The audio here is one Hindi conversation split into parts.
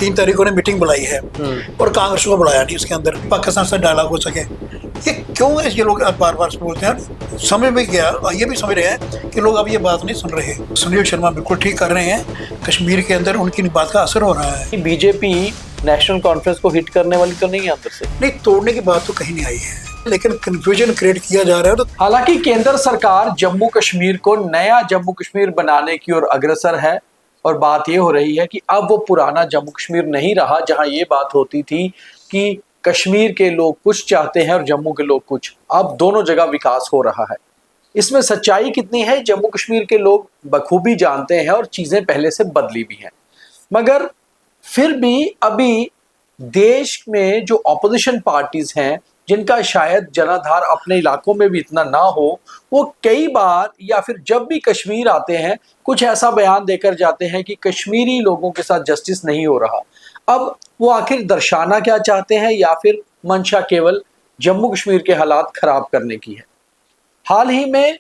3 तारीख को ने मीटिंग बुलाई है और कांग्रेस को बुलाया नहीं, उसके अंदर पाकिस्तान से डायलॉग हो सके। ये क्यों है, ये लोग बार बार बोलते हैं, समझ में गया और ये भी समझ रहे हैं कि लोग अब ये बात नहीं सुन रहे। सुनील शर्मा बिल्कुल ठीक कर रहे हैं, कश्मीर के अंदर उनकी बात का असर हो रहा है। बीजेपी नेशनल कॉन्फ्रेंस को हिट करने वाली तो नहीं है अंदर से? नहीं, तोड़ने की बात तो कहीं नहीं आई है, लेकिन कंफ्यूजन क्रिएट किया जा रहा है। तो हालांकि केंद्र सरकार जम्मू कश्मीर को नया जम्मू कश्मीर बनाने की ओर अग्रसर है और बात ये हो रही है कि अब वो पुराना जम्मू कश्मीर नहीं रहा जहां ये बात होती थी कि कश्मीर के लोग कुछ चाहते हैं और जम्मू के लोग कुछ। अब दोनों जगह विकास हो रहा है। इसमें सच्चाई कितनी है जम्मू कश्मीर के लोग बखूबी जानते हैं और चीजें पहले से बदली भी हैं, मगर फिर भी अभी देश में जो ऑपोजिशन पार्टीज हैं जिनका शायद जनाधार अपने इलाकों में भी इतना ना हो, वो कई बार या फिर जब भी कश्मीर आते हैं कुछ ऐसा बयान देकर जाते हैं कि कश्मीरी लोगों के साथ जस्टिस नहीं हो रहा। अब वो आखिर दर्शाना क्या चाहते हैं या फिर मंशा केवल जम्मू कश्मीर के हालात खराब करने की है? हाल ही में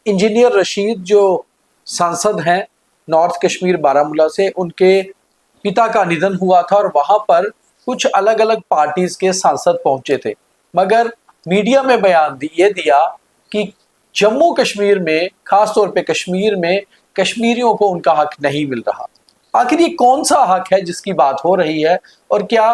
इंजीनियर रशीद जो सांसद हैं नॉर्थ कश्मीर बारामूला से, उनके पिता का निधन हुआ था और वहां पर कुछ अलग अलग पार्टीज के सांसद पहुंचे थे, मगर मीडिया में बयान ये दिया कि जम्मू कश्मीर में, खासतौर पे कश्मीर में कश्मीरियों को उनका हक नहीं मिल रहा। आखिर ये कौन सा हक है जिसकी बात हो रही है और क्या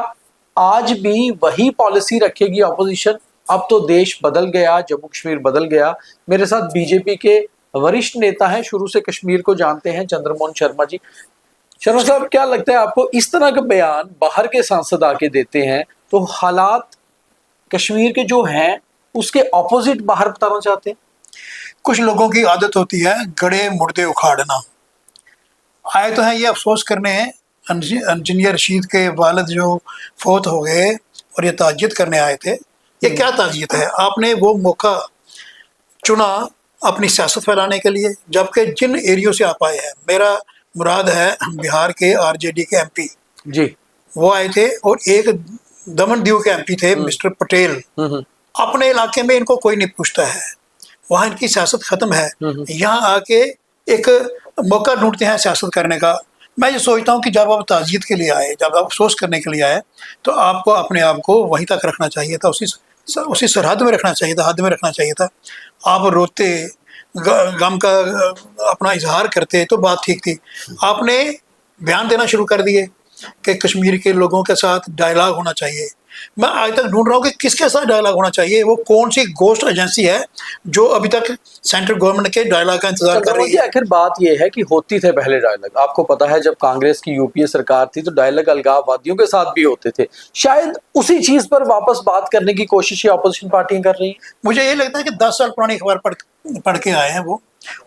आज भी वही पॉलिसी रखेगी ऑपोजिशन? अब तो देश बदल गया, जम्मू कश्मीर बदल गया। मेरे साथ बीजेपी के वरिष्ठ नेता हैं, शुरू से कश्मीर को जानते हैं, चंद्रमोहन शर्मा जी। शर्मा साहब, क्या लगता है आपको, इस तरह का बयान बाहर के सांसद आके देते हैं तो हालात कश्मीर के जो हैं उसके ऑपोजिट बाहर बताना चाहते हैं? कुछ लोगों की आदत होती है गड़े मुर्दे उखाड़ना। आए तो हैं ये अफसोस करने इंजीनियर रशीद के वालिद जो फौत हो गए और ये ताजियत करने आए थे। ये क्या ताजियत है? आपने वो मौका चुना अपनी सियासत फैलाने के लिए, जबकि जिन एरियो से आप आए हैं, मेरा मुराद है बिहार के आरजेडी के एमपी जी, वो आए थे और एक दमन दीव के एमपी थे मिस्टर पटेल। अपने इलाके में इनको कोई नहीं पूछता है, वहाँ इनकी सियासत खत्म है। यहाँ आके एक मौका ढूंढते हैं सियासत करने का। मैं ये सोचता हूँ कि जब आप ताजियत के लिए आए, जब आप अफसोस करने के लिए आए, तो आपको अपने आप को वहीं तक रखना चाहिए था, उसी सरहद में रखना चाहिए था, हद में रखना चाहिए था। आप रोते, गम का अपना इजहार करते तो बात ठीक थी। आपने बयान देना शुरू कर दिए कि कश्मीर के लोगों के साथ डायलॉग होना चाहिए। मैं आज तक ढूंढ रहा हूँ कि किसके साथ डायलॉग होना चाहिए। वो कौन सी गोस्ट एजेंसी है जो अभी तक सेंट्रल गवर्नमेंट के डायलॉग का इंतजार कर रही है? आखिर बात यह है कि होती थे पहले डायलॉग। आपको पता है जब कांग्रेस की यूपीए सरकार थी तो डायलॉग अलगाववादियों के साथ भी होते थे। शायद उसी चीज पर वापस बात करने की कोशिश ये ऑपोजिशन पार्टियां कर रही हैं। मुझे ये लगता है कि 10 साल पुरानी अखबार पढ़ के आए हैं, वो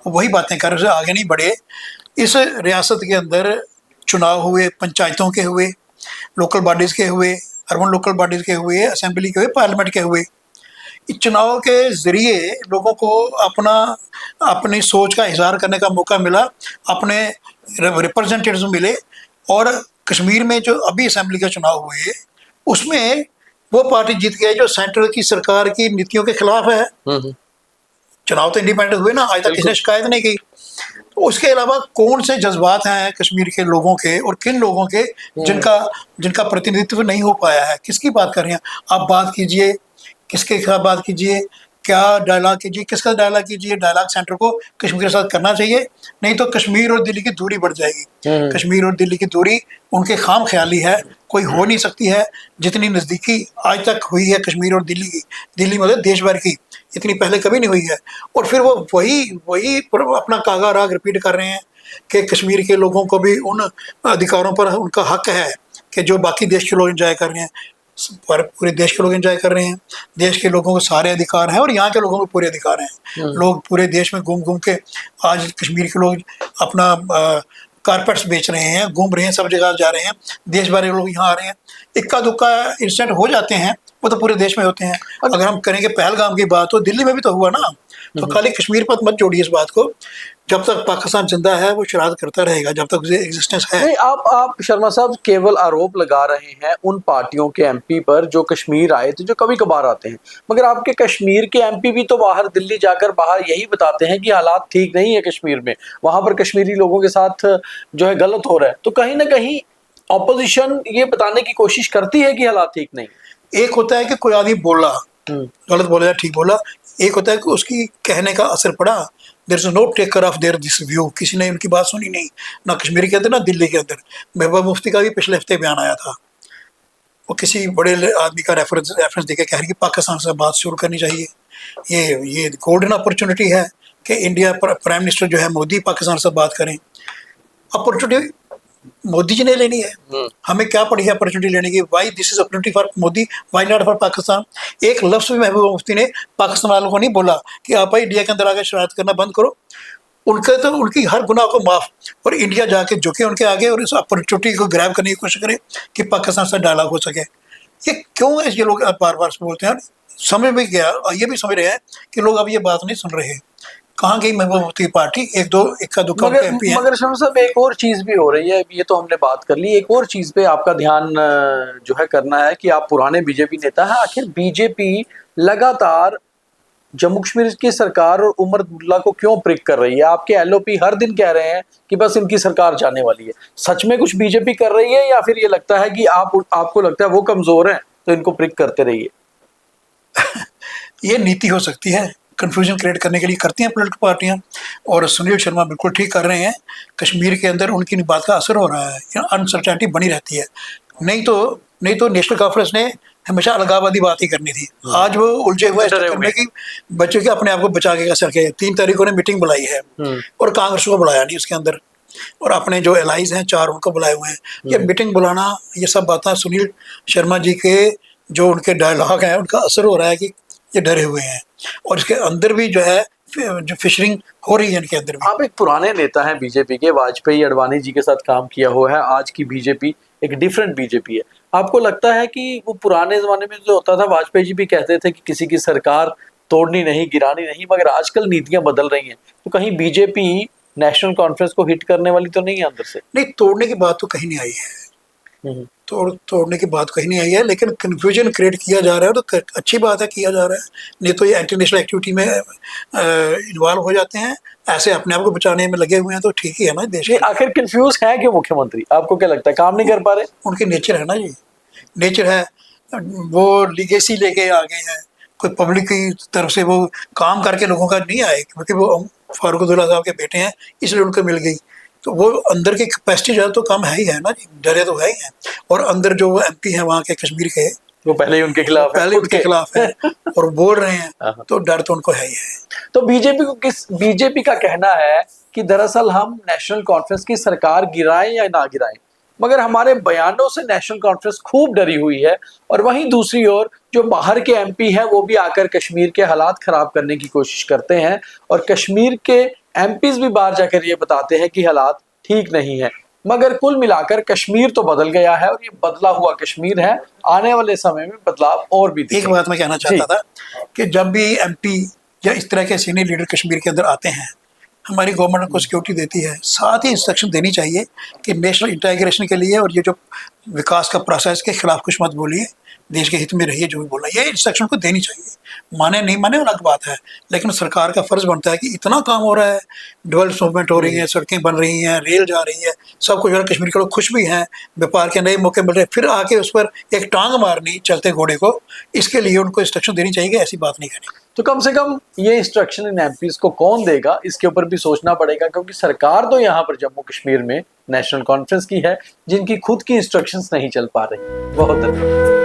वही बातें कर रहे, आगे नहीं बढ़े। इस रियासत के अंदर चुनाव हुए, पंचायतों के हुए, लोकल बॉडीज के हुए, अर्बन लोकल बॉडीज के हुए, असेंबली के हुए, पार्लियामेंट के हुए। इस चुनाव के ज़रिए लोगों को अपनी सोच का इजहार करने का मौका मिला, अपने रिप्रेजेंटेटिव्स मिले। और कश्मीर में जो अभी असेंबली के चुनाव हुए उसमें वो पार्टी जीत गई जो सेंट्रल की सरकार की नीतियों के खिलाफ है। चुनाव तो इंडिपेंडेंट हुए ना, आज तक किसी ने शिकायत नहीं की। तो उसके अलावा कौन से जज्बात हैं कश्मीर के लोगों के और किन लोगों के जिनका प्रतिनिधित्व नहीं हो पाया है? किसकी बात कर रहे हैं आप? बात कीजिए, किसके खिलाफ बात कीजिए, क्या डायलॉग कीजिए, किसका डायलॉग कीजिए। डायलॉग सेंटर को कश्मीर के साथ करना चाहिए, नहीं तो कश्मीर और दिल्ली की दूरी बढ़ जाएगी। कश्मीर और दिल्ली की दूरी उनके खाम ख्याली है, कोई हो नहीं सकती है जितनी नज़दीकी आज तक हुई है कश्मीर और दिल्ली की। दिल्ली मतलब देश भर की, इतनी पहले कभी नहीं हुई है। और फिर वो वही अपना कागा राग रिपीट कर रहे हैं कि कश्मीर के लोगों को भी उन अधिकारों पर उनका हक है कि जो बाकी देश के लोग एंजॉय कर रहे हैं, पर पूरे देश के लोग एंजॉय कर रहे हैं। देश के लोगों को सारे अधिकार हैं और यहाँ के लोगों को पूरे अधिकार हैं। लोग पूरे देश में घूम घूम के, आज कश्मीर के लोग अपना कारपेट्स बेच रहे हैं, घूम रहे हैं, सब जगह जा रहे हैं, देश भर के लोग यहाँ आ रहे हैं। इक्का दुक्का इंसिडेंट हो जाते हैं, वो तो पूरे देश में होते हैं। अगर हम करेंगे पहलगाम की बात, तो दिल्ली में भी तो हुआ ना। तो खाली कश्मीर पर मत जोड़िए इस बात को। जब तक पाकिस्तान जिंदा है वो शरारत करता रहेगा, जब तक उसे एग्जिस्टेंस है। नहीं, आप शर्मा साहब केवल आरोप लगा रहे हैं उन पार्टियों के एमपी पर जो कश्मीर आए थे, जो कभी कभार आते हैं, मगर आपके कश्मीर के एमपी भी तो बाहर दिल्ली जाकर बाहर यही बताते हैं कि हालात ठीक नहीं है कश्मीर में, वहां पर कश्मीरी लोगों के साथ जो है गलत हो रहा है। तो कहीं ना कहीं ऑपोजिशन ये बताने की कोशिश करती है कि हालात ठीक नहीं। एक होता है कि कोई आदमी बोला, गलत बोला या ठीक बोला, एक होता है कि उसकी कहने का असर पड़ा। There is no taker of there this view, किसी ने उनकी बात सुनी नहीं, ना कश्मीर के अंदर ना दिल्ली के अंदर। महबूबा मुफ्ती का भी पिछले हफ्ते बयान आया था, वो किसी बड़े आदमी का रेफरेंस देके कह रही कि पाकिस्तान से बात शुरू करनी चाहिए। ये गोल्डन अपॉर्चुनिटी है कि इंडिया प्राइम मिनिस्टर जो है मोदी पाकिस्तान से बात करें। अपॉर्चुनिटी मोदी जी ने लेनी है, हमें क्या पड़ी है अपॉर्चुनिटी लेने की? Why this is opportunity for Modi, why not for Pakistan? एक लफ्ज़ भी महबूबा मुफ्ती ने पाकिस्तान वालों को नहीं बोला कि आप इंडिया के अंदर आके शरारत करना बंद करो। उनके तो उनकी हर गुनाह को माफ़, और इंडिया जाके झुके उनके आगे और इस अपॉर्चुनिटी को ग्रैब करने की कोशिश करे कि पाकिस्तान से डायलॉग हो सके। ये क्यों है ये लोग बार बार बोलते हैं? समझ में गया, ये भी समझ रहे हैं कि लोग अब ये बात नहीं सुन रहे। कहाँ गई महबूबा मुफ्ती की पार्टी? एक दो इक्का दुक्का MP है। मगर शर्मा साहब एक और चीज भी हो रही है, ये तो हमने बात कर ली, एक और चीज पे आपका ध्यान जो है करना है कि आप पुराने बीजेपी नेता हैं, आखिर बीजेपी लगातार जम्मू कश्मीर की सरकार और उमर अब्दुल्ला को क्यों प्रिक कर रही है? आपके LOP हर दिन कह रहे हैं कि बस इनकी सरकार जाने वाली है। सच में कुछ बीजेपी कर रही है या फिर ये लगता है कि आपको लगता है वो कमजोर हैं तो इनको प्रिक करते रहिए? ये नीति हो सकती है, कंफ्यूजन क्रिएट करने के लिए करती हैं पॉलिटिकल पार्टियां, और सुनील शर्मा बिल्कुल ठीक कर रहे हैं। कश्मीर के अंदर उनकी बात का असर हो रहा है, अनसर्टेनिटी बनी रहती है। नहीं तो नेशनल कॉन्फ्रेंस ने हमेशा अलगाववादी बात ही करनी थी। आज वो उलझे हुए करने की बच्चों के अपने आप को बचा के कैसे रखे। 3 तारीख को ने मीटिंग बुलाई है और कांग्रेस को बुलाया नहीं उसके अंदर, और अपने जो एलाइज हैं 4 उनको बुलाए हुए हैं। ये मीटिंग बुलाना, ये सब बातें सुनील शर्मा जी के जो उनके डायलॉग हैं उनका असर हो रहा है कि ये डरे हुए हैं, और इसके अंदर भी जो है जो फिशरिंग हो रही है इनके अंदर भी। आप एक पुराने नेता हैं बीजेपी के, वाजपेयी अडवाणी जी के साथ काम किया हुआ है। आज की बीजेपी एक डिफरेंट बीजेपी है। आपको लगता है कि वो पुराने जमाने में जो होता था, वाजपेयी जी भी कहते थे कि किसी की सरकार तोड़नी नहीं, गिरानी नहीं, मगर आजकल नीतियां बदल रही हैं, तो कहीं बीजेपी नेशनल कॉन्फ्रेंस को हिट करने वाली तो नहीं है अंदर से? नहीं, तोड़ने की बात तो कहीं नहीं आई है, तोड़ने की बात कहीं नहीं आई है, लेकिन कन्फ्यूजन क्रिएट किया जा रहा है तो अच्छी बात है, किया जा रहा है। नहीं तो ये इंटरनेशनल एक्टिविटी में इन्वॉल्व हो जाते हैं, ऐसे अपने आप को बचाने में लगे हुए हैं, तो ठीक ही है ना देश। आखिर कंफ्यूज है क्यों मुख्यमंत्री? आपको क्या लगता है, काम नहीं कर पा रहे? उनकी नेचर है ना जी, नेचर है, वो लीगेसी लेके आ गए हैं। कोई पब्लिक की तरफ से वो काम करके लोगों का नहीं आए, क्योंकि वो फारूक अब्दुल्ला साहब के बेटे हैं इसलिए उनको मिल गई। तो वो अंदर की कैपेसिटी ज़्यादा तो कम है ही है ना जी, डरे तो है ही हैं। और अंदर जो MP हैं वहाँ के कश्मीर के, वो पहले ही उनके खिलाफ पहले उनके खिलाफ है और बोल रहे हैं, तो डर तो उनको है ही है। तो बीजेपी का कहना है कि दरअसल हम नेशनल कॉन्फ्रेंस की सरकार गिराएं या ना गिराएं, मगर हमारे बयानों से नेशनल कॉन्फ्रेंस खूब डरी हुई है। और वहीं दूसरी ओर जो बाहर के MP हैं वो भी आकर कश्मीर के हालात खराब करने की कोशिश करते हैं, और कश्मीर के MPs भी बाहर जाकर ये बताते हैं कि हालात ठीक नहीं है। मगर कुल मिलाकर कश्मीर तो बदल गया है, और ये बदला हुआ कश्मीर है। आने वाले समय में बदलाव और भी दिखेंगे। एक बात मैं कहना चाहता था कि जब भी MP या इस तरह के सीनियर लीडर कश्मीर के अंदर आते हैं, हमारी गवर्नमेंट को सिक्योरिटी देती है, साथ ही इंस्ट्रक्शन देनी चाहिए कि नेशनल इंटीग्रेशन के लिए और ये जो विकास का प्रोसेस के खिलाफ कुछ मत बोलिए, देश के हित में रहिए, जो भी बोलना ये इंस्ट्रक्शन को देनी चाहिए। माने नहीं माने अलग बात है, लेकिन सरकार का फर्ज बनता है कि इतना काम हो रहा है, डेवलपमेंट हो रही है, सड़कें बन रही हैं, रेल जा रही है, सब कुछ हो रहा है, कश्मीर के लोग खुश भी हैं, व्यापार के नए मौके मिल रहे हैं, फिर आके उस पर एक टांग मारनी चलते घोड़े को, इसके लिए उनको इंस्ट्रक्शन देनी चाहिए कि ऐसी बात नहीं करनी। तो कम से कम ये इंस्ट्रक्शन इन MPs को कौन देगा, इसके ऊपर भी सोचना पड़ेगा, क्योंकि सरकार तो यहाँ पर जम्मू कश्मीर में नेशनल कॉन्फ्रेंस की है, जिनकी खुद की इंस्ट्रक्शंस नहीं चल पा रही। बहुत धन्यवाद।